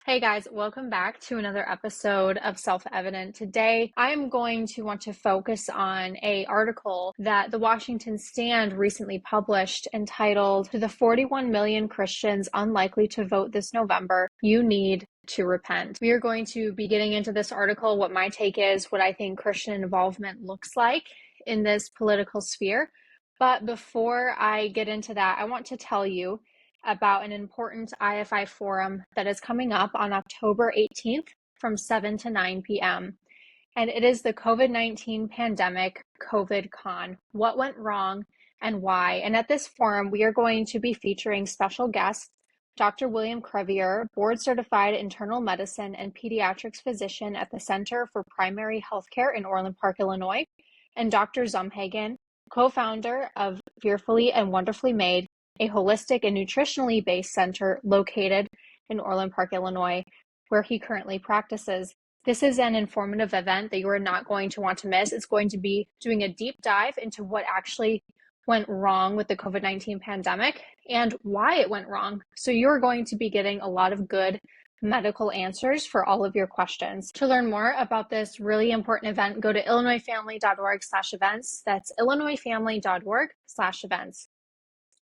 Hey guys, welcome back to another episode of Self-Evident. Today, I'm going to want to focus on an article that the Washington Stand recently published entitled, "To the 41 million Christians unlikely to vote this November, you need to repent." We are going to be getting into this article, what my take is, what I think Christian involvement looks like in this political sphere. But before I get into that, I want to tell you about an important IFI forum that is coming up on October 18th from 7 to 9 p.m. And it is the COVID-19 pandemic COVID Con, what went wrong and why. And at this forum, we are going to be featuring special guests, Dr. William Crevier, board certified internal medicine and pediatrics physician at the Center for Primary Healthcare in Orland Park, Illinois, and Dr. Zumhagen, co-founder of Fearfully and Wonderfully Made, a holistic and nutritionally based center located in Orland Park, Illinois, where he currently practices. This is an informative event that you are not going to want to miss. It's going to be doing a deep dive into what actually went wrong with the COVID-19 pandemic and why it went wrong. So you're going to be getting a lot of good medical answers for all of your questions. To learn more about this really important event, go to illinoisfamily.org/events. That's illinoisfamily.org/events.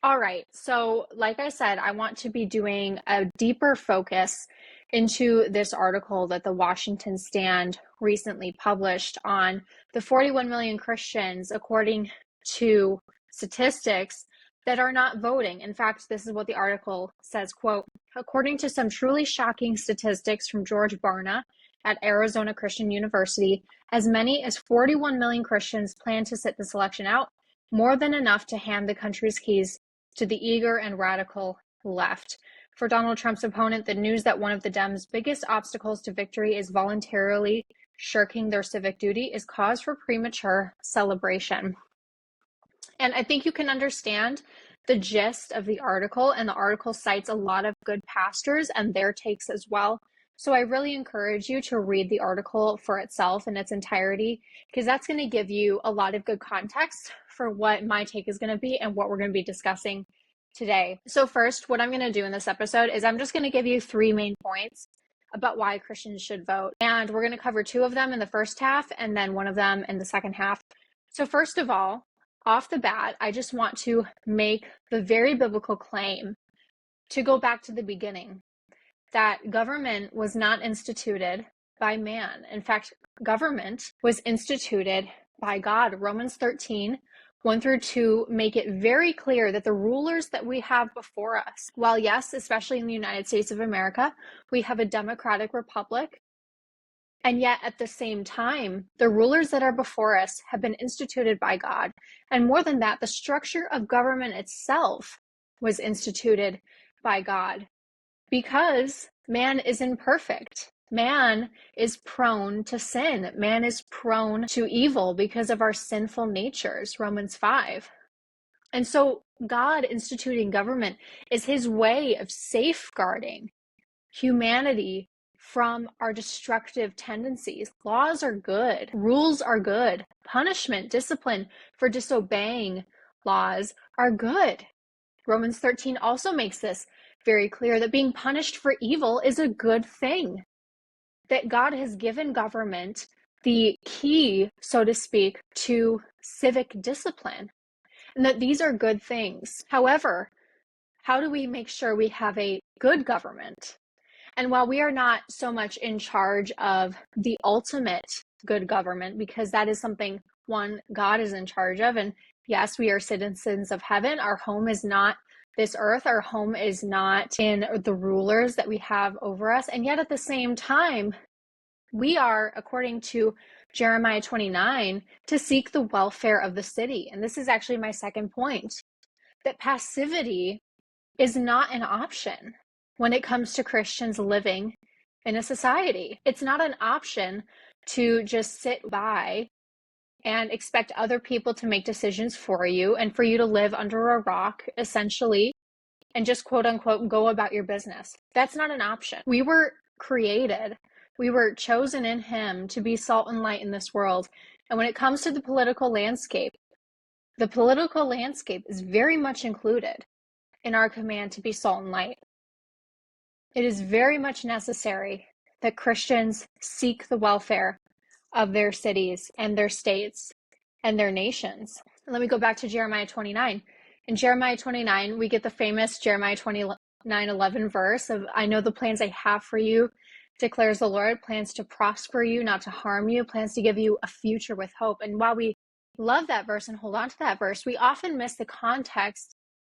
All right, so like I said, I want to be doing a deeper focus into this article that the Washington Stand recently published on the 41 million Christians, according to statistics, that are not voting. In fact, this is what the article says, quote, "According to some truly shocking statistics from George Barna at Arizona Christian University, as many as 41 million Christians plan to sit this election out, more than enough to hand the country's keys to the eager and radical left. For Donald Trump's opponent, the news that one of the Dems' biggest obstacles to victory is voluntarily shirking their civic duty is cause for premature celebration." And I think you can understand the gist of the article, and the article cites a lot of good pastors and their takes as well. So I really encourage you to read the article for itself in its entirety, because that's going to give you a lot of good context for what my take is going to be and what we're going to be discussing today. So first, what I'm going to do in this episode is I'm just going to give you 3 main points about why Christians should vote. And we're going to cover 2 of them in the first half and then 1 of them in the second half. So first of all, off the bat, I just want to make the very biblical claim to go back to the beginning, that government was not instituted by man. In fact, government was instituted by God. Romans 13, 1 through 2 make it very clear that the rulers that we have before us, while yes, especially in the United States of America, we have a democratic republic, and yet at the same time, the rulers that are before us have been instituted by God. And more than that, the structure of government itself was instituted by God, because man is imperfect. Man is prone to sin. Man is prone to evil because of our sinful natures, Romans 5. And so God instituting government is his way of safeguarding humanity from our destructive tendencies. Laws are good. Rules are good. Punishment, discipline for disobeying laws are good. Romans 13 also makes this very clear, that being punished for evil is a good thing. That God has given government the key, so to speak, to civic discipline, and that these are good things. However, how do we make sure we have a good government? And while we are not so much in charge of the ultimate good government, because that is something, one, God is in charge of, and yes, we are citizens of heaven. Our home is not this earth. Our home is not in the rulers that we have over us. And yet at the same time, we are, according to Jeremiah 29, to seek the welfare of the city. And this is actually my second point, that passivity is not an option when it comes to Christians living in a society. It's not an option to just sit by and expect other people to make decisions for you and for you to live under a rock, essentially, and just quote unquote go about your business. That's not an option. We were created, we were chosen in him to be salt and light in this world. And when it comes to the political landscape is very much included in our command to be salt and light. It is very much necessary that Christians seek the welfare of their cities and their states and their nations. Let me go back to Jeremiah 29. In Jeremiah 29, we get the famous Jeremiah 29:11 verse of, I know the plans I have for you, declares the Lord, plans to prosper you, not to harm you, plans to give you a future with hope. And while we love that verse and hold on to that verse, we often miss the context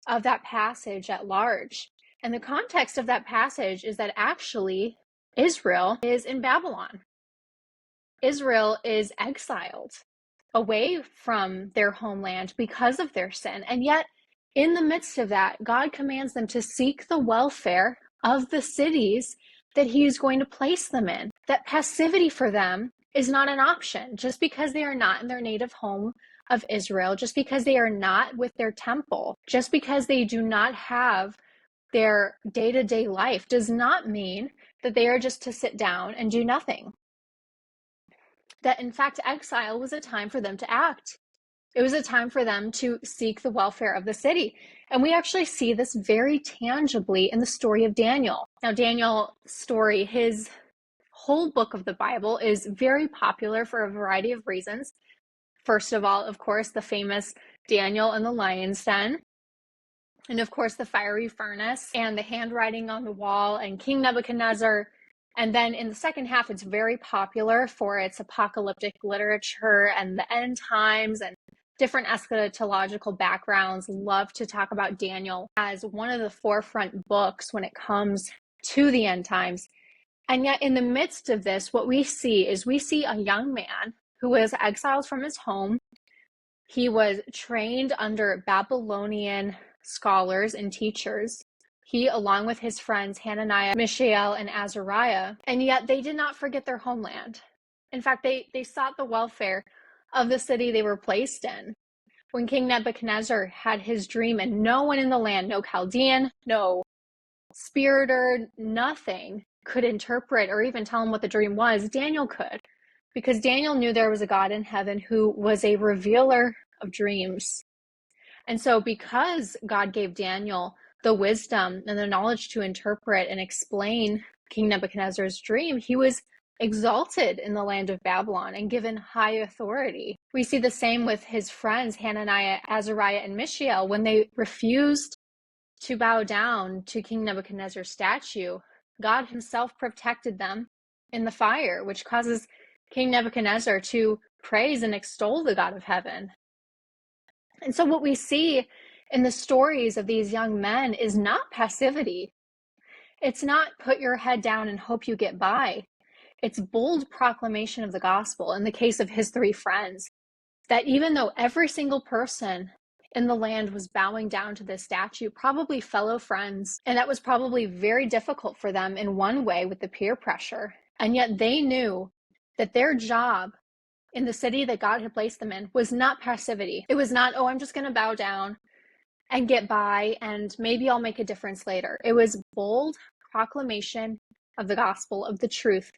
of that passage at large. And the context of that passage is that actually Israel is in Babylon. Israel is exiled away from their homeland because of their sin. And yet, in the midst of that, God commands them to seek the welfare of the cities that He is going to place them in. That passivity for them is not an option. Just because they are not in their native home of Israel, just because they are not with their temple, just because they do not have their day-to-day life, does not mean that they are just to sit down and do nothing. That in fact, exile was a time for them to act. It was a time for them to seek the welfare of the city. And we actually see this very tangibly in the story of Daniel. Now, Daniel's story, his whole book of the Bible, is very popular for a variety of reasons. First of all, of course, the famous Daniel in the lion's den. And of course, the fiery furnace and the handwriting on the wall and King Nebuchadnezzar. And then in the second half, it's very popular for its apocalyptic literature and the end times, and different eschatological backgrounds love to talk about Daniel as one of the forefront books when it comes to the end times. And yet in the midst of this, what we see is we see a young man who was exiled from his home. He was trained under Babylonian scholars and teachers. He, along with his friends Hananiah, Mishael, and Azariah, and yet they did not forget their homeland. In fact, they sought the welfare of the city they were placed in. When King Nebuchadnezzar had his dream, and no one in the land, no Chaldean, no spiriter, nothing could interpret or even tell him what the dream was, Daniel could, because Daniel knew there was a God in heaven who was a revealer of dreams. And so because God gave Daniel the wisdom and the knowledge to interpret and explain King Nebuchadnezzar's dream, he was exalted in the land of Babylon and given high authority. We see the same with his friends Hananiah, Azariah, and Mishael. When they refused to bow down to King Nebuchadnezzar's statue, God himself protected them in the fire, which causes King Nebuchadnezzar to praise and extol the God of heaven. And so what we see in the stories of these young men is not passivity. It's not put your head down and hope you get by. It's bold proclamation of the gospel in the case of his three friends, that even though every single person in the land was bowing down to this statue, probably fellow friends, and that was probably very difficult for them in one way with the peer pressure. And yet they knew that their job in the city that God had placed them in was not passivity. It was not, oh, I'm just going to bow down and get by and maybe I'll make a difference later. It was bold proclamation of the gospel, of the truth,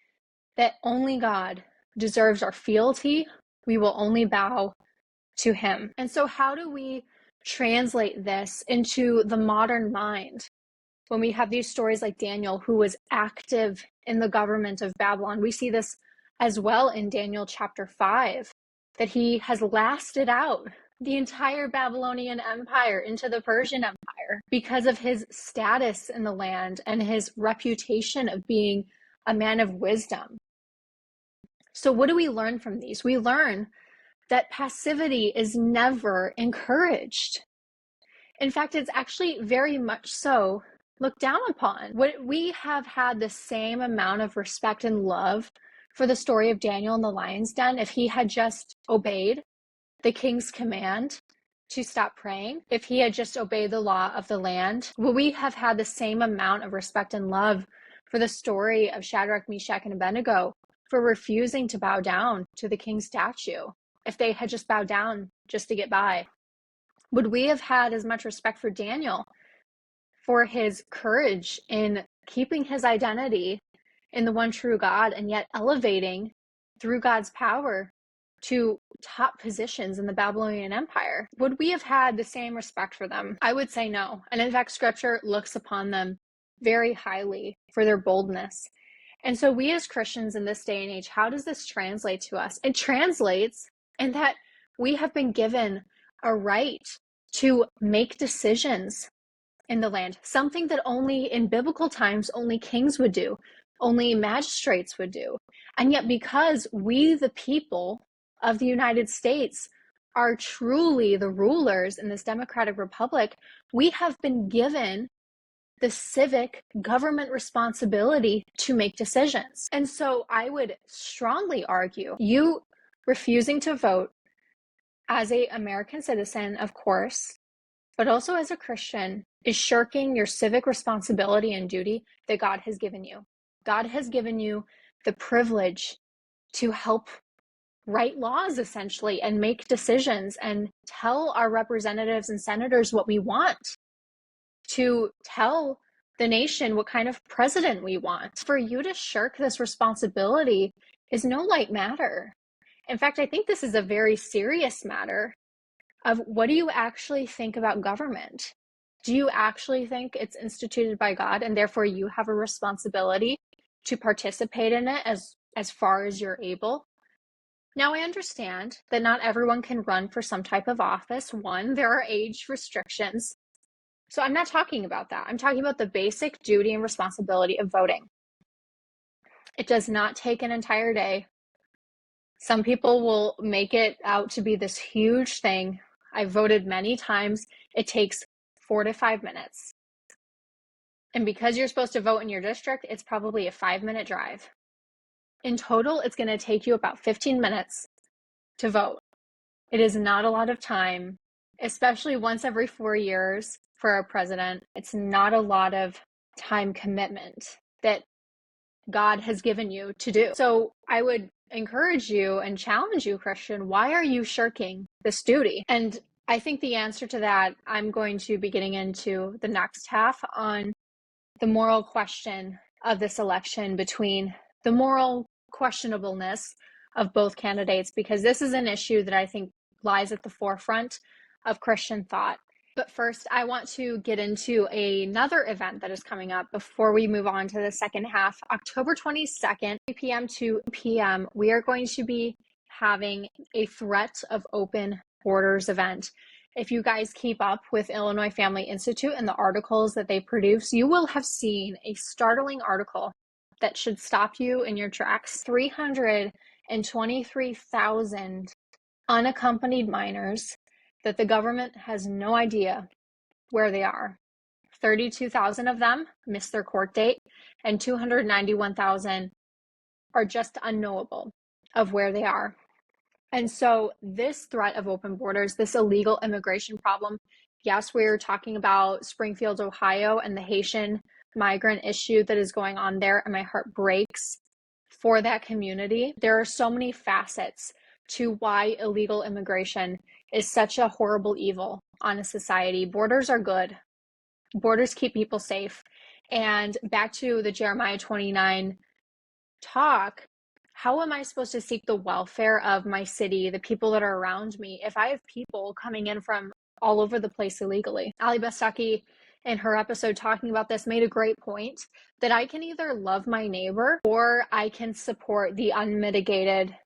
that only God deserves our fealty. We will only bow to him. And so how do we translate this into the modern mind? When we have these stories like Daniel, who was active in the government of Babylon, we see this as well in Daniel chapter 5, that he has lasted out the entire Babylonian Empire into the Persian Empire because of his status in the land and his reputation of being a man of wisdom. So what do we learn from these? We learn that passivity is never encouraged. In fact, it's actually very much so looked down upon. We have had the same amount of respect and love for the story of Daniel in the lion's den if he had just obeyed the king's command to stop praying, if he had just obeyed the law of the land. Would we have had the same amount of respect and love for the story of Shadrach, Meshach, and Abednego for refusing to bow down to the king's statue if they had just bowed down just to get by? Would we have had as much respect for Daniel for his courage in keeping his identity in the one true God and yet elevating through God's power to top positions in the Babylonian Empire? Would we have had the same respect for them? I would say no. And in fact, scripture looks upon them very highly for their boldness. And so we as Christians in this day and age, how does this translate to us? It translates in that we have been given a right to make decisions in the land, something that only in biblical times only kings would do, only magistrates would do. And yet because we, the people of the United States, are truly the rulers in this democratic republic, we have been given the civic government responsibility to make decisions. And so I would strongly argue you refusing to vote as an American citizen, of course, but also as a Christian, is shirking your civic responsibility and duty that God has given you. God has given you the privilege to help write laws, essentially, and make decisions and tell our representatives and senators what we want, to tell the nation what kind of president we want. For you to shirk this responsibility is no light matter. In fact, I think this is a very serious matter of what do you actually think about government? Do you actually think it's instituted by God and therefore you have a responsibility to participate in it as far as you're able? Now, I understand that not everyone can run for some type of office. One, there are age restrictions. So I'm not talking about that. I'm talking about the basic duty and responsibility of voting. It does not take an entire day. Some people will make it out to be this huge thing. I've voted many times. It takes 4 to 5 minutes. And because you're supposed to vote in your district, it's probably a 5-minute drive. In total, it's going to take you about 15 minutes to vote. It is not a lot of time, especially once every 4 years for a president. It's not a lot of time commitment that God has given you to do. So I would encourage you and challenge you, Christian, why are you shirking this duty? And I think the answer to that, I'm going to be getting into the next half on the moral question of this election, between the moral questionableness of both candidates, because this is an issue that I think lies at the forefront of Christian thought. But first, I want to get into another event that is coming up before we move on to the second half. October 22nd, 3 p.m. to p.m., we are going to be having a Threat of Open Borders event. If you guys keep up with Illinois Family Institute and the articles that they produce, you will have seen a startling article that should stop you in your tracks. 323,000 unaccompanied minors that the government has no idea where they are. 32,000 of them missed their court date, and 291,000 are just unknowable of where they are. And so this threat of open borders, this illegal immigration problem, yes, we're talking about Springfield, Ohio, and the Haitian migrant issue that is going on there, and my heart breaks for that community. There are so many facets to why illegal immigration is such a horrible evil on a society. Borders are good. Borders keep people safe. And back to the Jeremiah 29 talk, how am I supposed to seek the welfare of my city, the people that are around me, if I have people coming in from all over the place illegally? Ali Bestaki, in her episode talking about this, made a great point that I can either love my neighbor or I can support the unmitigated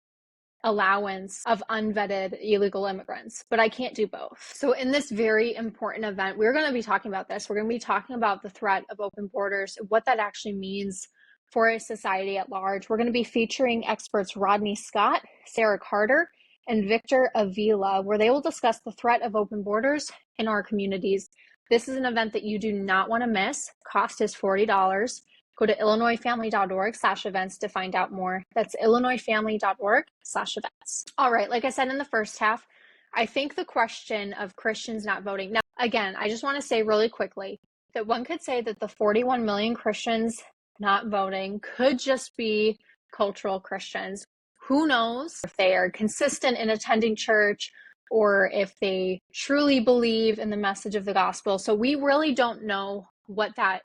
allowance of unvetted illegal immigrants, but I can't do both. So in this very important event, we're going to be talking about this. We're going to be talking about the threat of open borders, what that actually means for a society at large. We're going to be featuring experts Rodney Scott, Sarah Carter, and Victor Avila, where they will discuss the threat of open borders in our communities. This is an event that you do not want to miss. Cost is $40. Go to illinoisfamily.org/events to find out more. That's illinoisfamily.org/events. All right, like I said in the first half, I think the question of Christians not voting. Now, again, I just want to say really quickly that one could say that the 41 million Christians not voting could just be cultural Christians. Who knows if they are consistent in attending church or if they truly believe in the message of the gospel. So we really don't know what that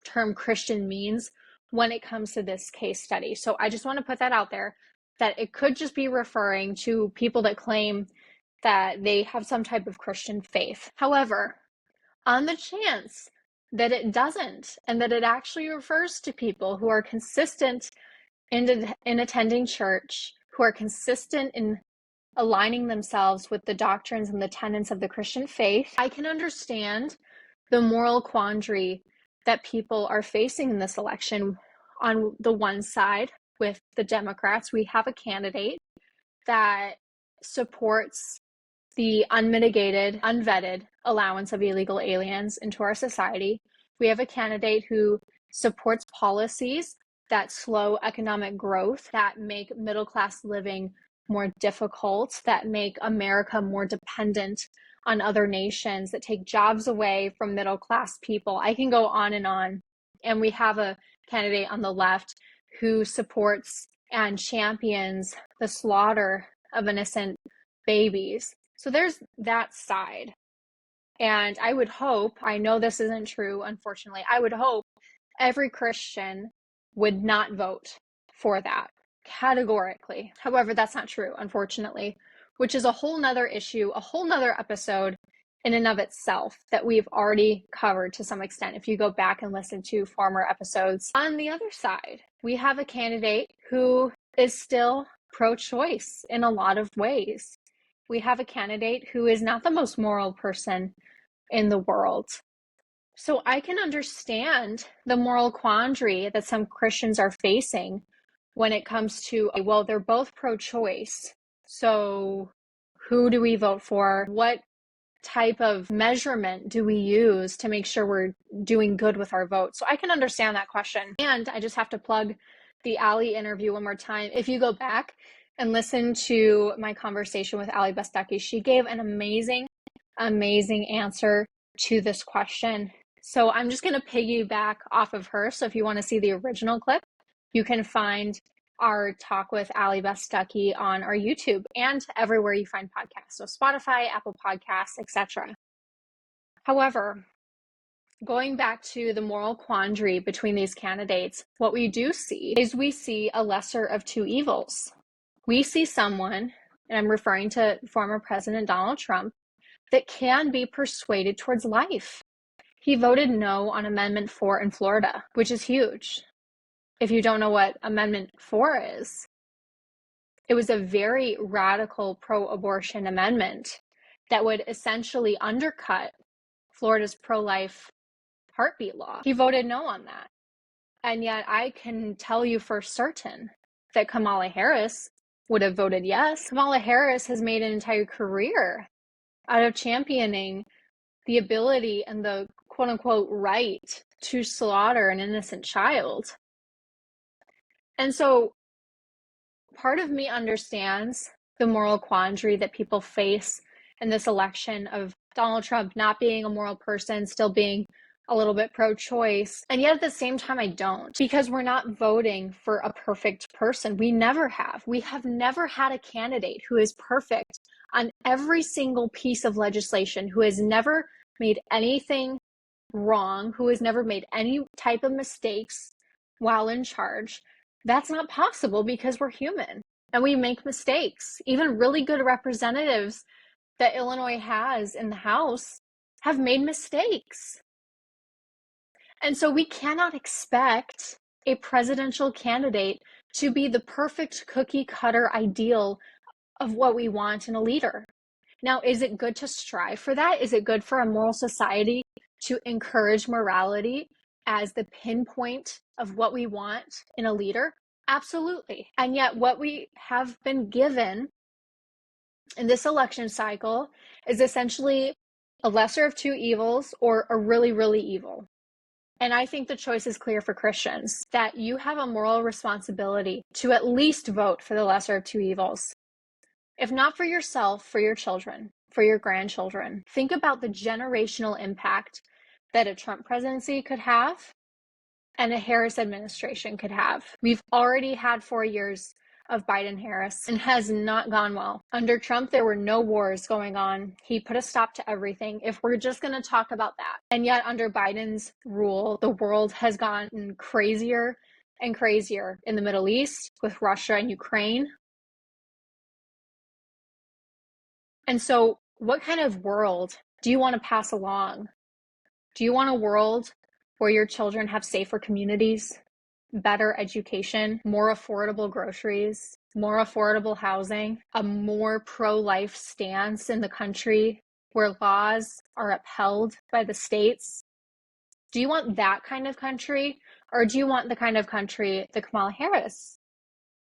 term Christian means when it comes to this case study. So I just want to put that out there, that it could just be referring to people that claim that they have some type of Christian faith. However, on the chance that it doesn't, and that it actually refers to people who are consistent in attending church, who are consistent in aligning themselves with the doctrines and the tenets of the Christian faith. I can understand the moral quandary that people are facing in this election. On the one side, with the Democrats, we have a candidate that supports the unmitigated, unvetted allowance of illegal aliens into our society. We have a candidate who supports policies that slow economic growth, that make middle class living more difficult, that make America more dependent on other nations, that take jobs away from middle class people. I can go on and on. And we have a candidate on the left who supports and champions the slaughter of innocent babies. So there's that side. And I would hope, I know this isn't true, unfortunately, I would hope every Christian would not vote for that categorically. However, that's not true, unfortunately, which is a whole nother issue, a whole nother episode in and of itself that we've already covered to some extent if you go back and listen to former episodes. On the other side, we have a candidate who is still pro-choice in a lot of ways. We have a candidate who is not the most moral person in the world. So I can understand the moral quandary that some Christians are facing when it comes to, well, they're both pro-choice. So who do we vote for? What type of measurement do we use to make sure we're doing good with our vote? So I can understand that question. And I just have to plug the Ally interview one more time. If you go back and listen to my conversation with Ally Bestecki, she gave an amazing answer to this question. So I'm just going to piggyback off of her. So if you want to see the original clip, you can find our talk with Ally Bestecki on our YouTube and everywhere you find podcasts. So Spotify, Apple Podcasts, etc. However, going back to the moral quandary between these candidates, what we do see is we see a lesser of two evils. We see someone, and I'm referring to former President Donald Trump, that can be persuaded towards life. He voted no on Amendment 4 in Florida, which is huge. If you don't know what Amendment 4 is, it was a very radical pro-abortion amendment that would essentially undercut Florida's pro-life heartbeat law. He voted no on that. And yet I can tell you for certain that Kamala Harris would have voted yes. Kamala Harris has made an entire career out of championing the ability and the quote-unquote right to slaughter an innocent child. And so part of me understands the moral quandary that people face in this election of Donald Trump not being a moral person, still being a little bit pro-choice. And yet at the same time, I don't, because we're not voting for a perfect person. We never have. We have never had a candidate who is perfect on every single piece of legislation, who has never made anything wrong, who has never made any type of mistakes while in charge. That's not possible because we're human and we make mistakes. Even really good representatives that Illinois has in the House have made mistakes. And so we cannot expect a presidential candidate to be the perfect cookie cutter ideal of what we want in a leader. Now, is it good to strive for that? Is it good for a moral society to encourage morality as the pinpoint of what we want in a leader? Absolutely. And yet what we have been given in this election cycle is essentially a lesser of two evils or a really, really evil. And I think the choice is clear for Christians, that you have a moral responsibility to at least vote for the lesser of two evils. If not for yourself, for your children, for your grandchildren. Think about the generational impact that a Trump presidency could have and a Harris administration could have. We've already had 4 years of Biden-Harris and has not gone well. Under Trump, there were no wars going on. He put a stop to everything, if we're just going to talk about that. And yet under Biden's rule, the world has gotten crazier and crazier in the Middle East with Russia and Ukraine. And so what kind of world do you want to pass along Do you want a world where your children have safer communities, better education, more affordable groceries, more affordable housing, a more pro-life stance in the country where laws are upheld by the states? Do you want that kind of country, or do you want the kind of country that Kamala Harris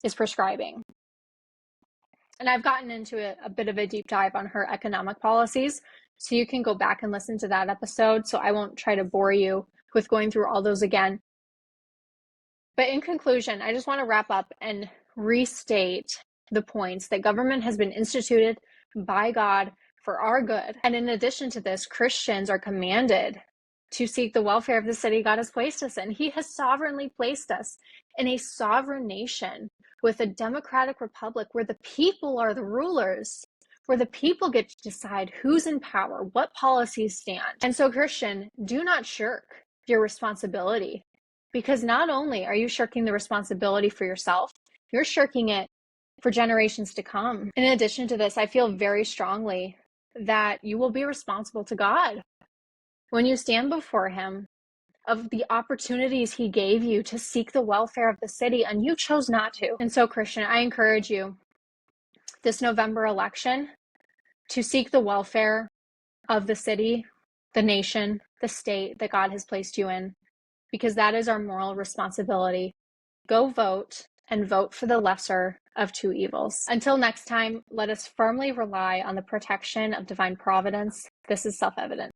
is prescribing? And I've gotten into a bit of a deep dive on her economic policies, so you can go back and listen to that episode. So I won't try to bore you with going through all those again. But in conclusion, I just want to wrap up and restate the points that government has been instituted by God for our good. And in addition to this, Christians are commanded to seek the welfare of the city God has placed us in. He has sovereignly placed us in a sovereign nation with a democratic republic where the people are the rulers, where the people get to decide who's in power, what policies stand. And so, Christian, do not shirk your responsibility, because not only are you shirking the responsibility for yourself, you're shirking it for generations to come. In addition to this, I feel very strongly that you will be responsible to God when you stand before him of the opportunities he gave you to seek the welfare of the city, and you chose not to. And so, Christian, I encourage you this November election to seek the welfare of the city, the nation, the state that God has placed you in, because that is our moral responsibility. Go vote, and vote for the lesser of two evils. Until next time, let us firmly rely on the protection of divine providence. This is self-evident.